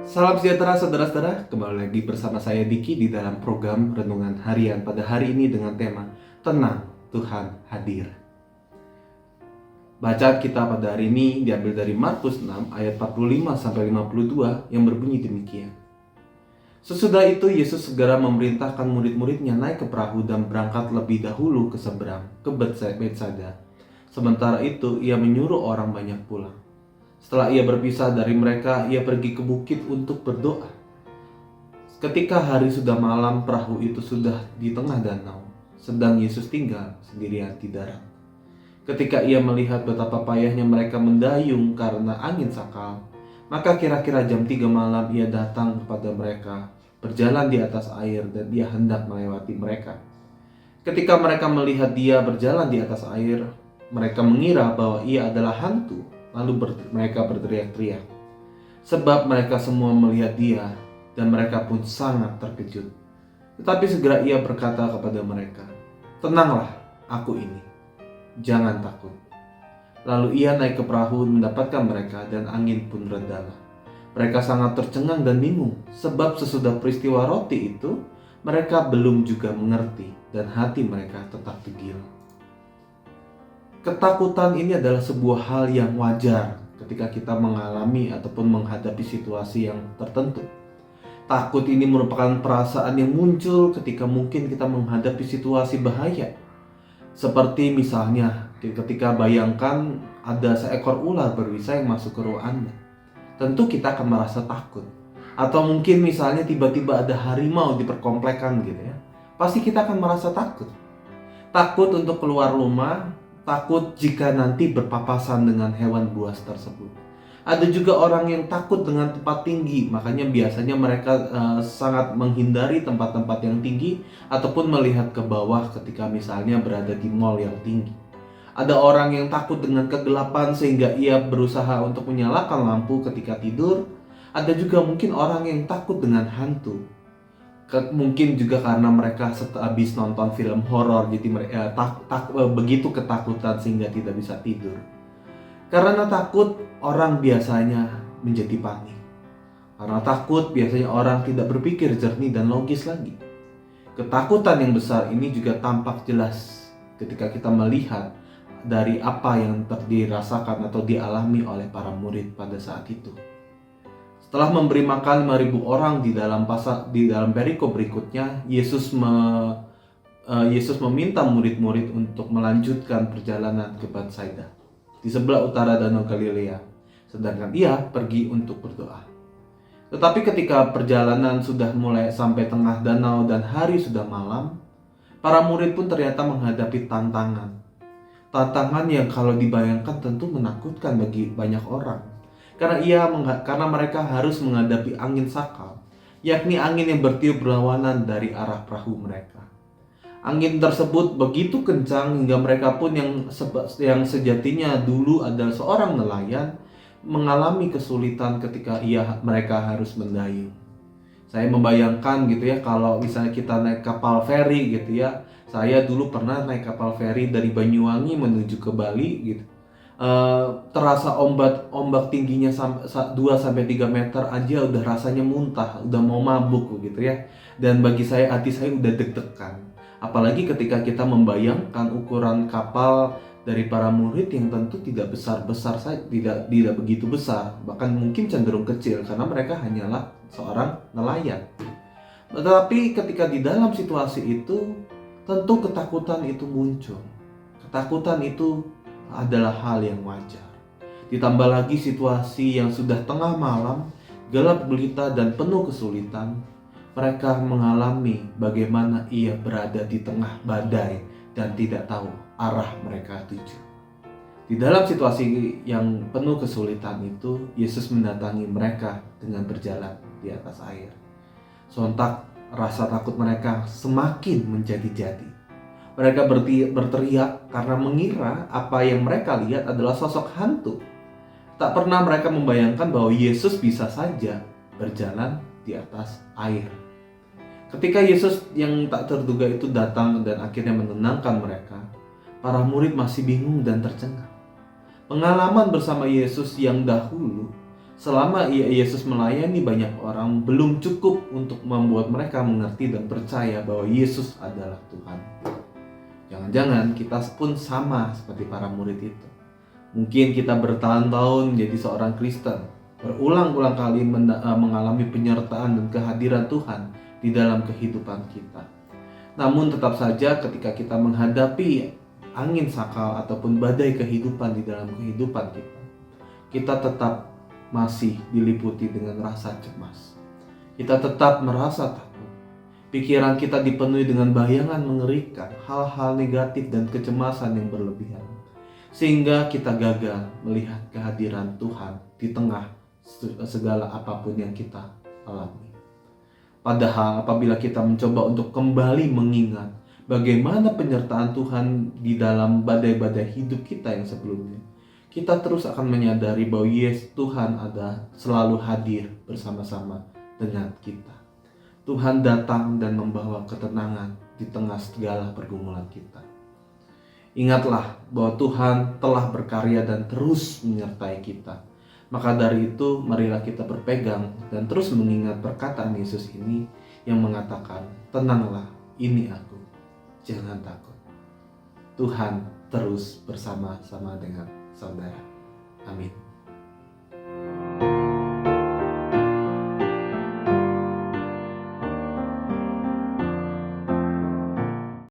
Salam sejahtera saudara-saudara, kembali lagi bersama saya Diki di dalam program Renungan Harian pada hari ini dengan tema Tenang, Tuhan Hadir. Bacaan kita pada hari ini diambil dari Markus 6 ayat 45-52 yang berbunyi demikian. Sesudah itu Yesus segera memerintahkan murid-muridnya naik ke perahu dan berangkat lebih dahulu ke seberang, ke Betsaida. Sementara itu ia menyuruh orang banyak pulang. Setelah ia berpisah dari mereka, ia pergi ke bukit untuk berdoa. Ketika hari sudah malam, perahu itu sudah di tengah danau, sedang Yesus tinggal sendirian di darat. Ketika ia melihat betapa payahnya mereka mendayung karena angin sakal, maka kira-kira jam 3 malam ia datang kepada mereka, berjalan di atas air dan ia hendak melewati mereka. Ketika mereka melihat dia berjalan di atas air, mereka mengira bahwa ia adalah hantu. Lalu mereka berteriak-teriak, sebab mereka semua melihat dia, dan mereka pun sangat terkejut. Tetapi segera ia berkata kepada mereka, "Tenanglah, aku ini, jangan takut." Lalu ia naik ke perahu mendapatkan mereka, dan angin pun redalah. Mereka sangat tercengang dan bingung, sebab sesudah peristiwa roti itu, mereka belum juga mengerti, dan hati mereka tetap degil. Ketakutan ini adalah sebuah hal yang wajar ketika kita mengalami ataupun menghadapi situasi yang tertentu. Takut ini merupakan perasaan yang muncul ketika mungkin kita menghadapi situasi bahaya. Seperti misalnya ketika bayangkan ada seekor ular berbisa yang masuk ke rumah Anda. Tentu kita akan merasa takut. Atau mungkin misalnya tiba-tiba ada harimau di perkomplekan gitu ya. Pasti kita akan merasa takut. Takut untuk keluar rumah, takut jika nanti berpapasan dengan hewan buas tersebut. Ada juga orang yang takut dengan tempat tinggi, makanya biasanya mereka sangat menghindari tempat-tempat yang tinggi ataupun melihat ke bawah ketika misalnya berada di mall yang tinggi. Ada orang yang takut dengan kegelapan sehingga ia berusaha untuk menyalakan lampu ketika tidur. Ada juga mungkin orang yang takut dengan hantu. Mungkin juga karena mereka habis nonton film horor, jadi mereka begitu ketakutan sehingga tidak bisa tidur. Karena takut, orang biasanya menjadi panik. Karena takut, biasanya orang tidak berpikir jernih dan logis lagi. Ketakutan yang besar ini juga tampak jelas ketika kita melihat dari apa yang dirasakan atau dialami oleh para murid pada saat itu. Setelah memberi makan 5.000 orang di dalam perikop berikutnya, Yesus meminta murid-murid untuk melanjutkan perjalanan ke Betsaida di sebelah utara Danau Galilea, sedangkan ia pergi untuk berdoa. Tetapi ketika perjalanan sudah mulai sampai tengah danau dan hari sudah malam, para murid pun ternyata menghadapi tantangan yang kalau dibayangkan tentu menakutkan bagi banyak orang. Karena mereka harus menghadapi angin sakal, yakni angin yang bertiup berlawanan dari arah perahu mereka. Angin tersebut begitu kencang hingga mereka pun yang sejatinya dulu adalah seorang nelayan mengalami kesulitan ketika mereka harus mendayung. Saya membayangkan gitu ya, kalau misalnya kita naik kapal feri gitu ya. Saya dulu pernah naik kapal feri dari Banyuwangi menuju ke Bali gitu. Terasa ombak tingginya 2-3 meter aja udah rasanya muntah, udah mau mabuk gitu ya. Dan bagi saya, hati saya udah deg-degan. Apalagi ketika kita membayangkan ukuran kapal dari para murid yang tentu tidak besar-besar saja, tidak begitu besar, bahkan mungkin cenderung kecil karena mereka hanyalah seorang nelayan. Tetapi ketika di dalam situasi itu, tentu ketakutan itu muncul. Ketakutan itu adalah hal yang wajar. Ditambah lagi situasi yang sudah tengah malam, gelap gulita dan penuh kesulitan. Mereka mengalami bagaimana ia berada di tengah badai dan tidak tahu arah mereka tuju. Di dalam situasi yang penuh kesulitan itu, Yesus mendatangi mereka dengan berjalan di atas air. Sontak rasa takut mereka semakin menjadi-jadi. Mereka berteriak karena mengira apa yang mereka lihat adalah sosok hantu. Tak pernah mereka membayangkan bahwa Yesus bisa saja berjalan di atas air. Ketika Yesus yang tak terduga itu datang dan akhirnya menenangkan mereka, para murid masih bingung dan tercengang. Pengalaman bersama Yesus yang dahulu Selama Yesus melayani banyak orang, belum cukup untuk membuat mereka mengerti dan percaya bahwa Yesus adalah Tuhan. Jangan-jangan kita pun sama seperti para murid itu. Mungkin kita bertahun-tahun menjadi seorang Kristen, berulang-ulang kali mengalami penyertaan dan kehadiran Tuhan di dalam kehidupan kita. Namun tetap saja ketika kita menghadapi angin sakal ataupun badai kehidupan di dalam kehidupan kita tetap masih diliputi dengan rasa cemas. Kita tetap merasa takut. Pikiran kita dipenuhi dengan bayangan mengerikan, hal-hal negatif dan kecemasan yang berlebihan. Sehingga kita gagal melihat kehadiran Tuhan di tengah segala apapun yang kita alami. Padahal apabila kita mencoba untuk kembali mengingat bagaimana penyertaan Tuhan di dalam badai-badai hidup kita yang sebelumnya, kita terus akan menyadari bahwa Tuhan ada selalu hadir bersama-sama dengan kita. Tuhan datang dan membawa ketenangan di tengah segala pergumulan kita. Ingatlah bahwa Tuhan telah berkarya dan terus menyertai kita. Maka dari itu marilah kita berpegang dan terus mengingat perkataan Yesus ini yang mengatakan, tenanglah, ini aku, jangan takut. Tuhan terus bersama-sama dengan saudara. Amin.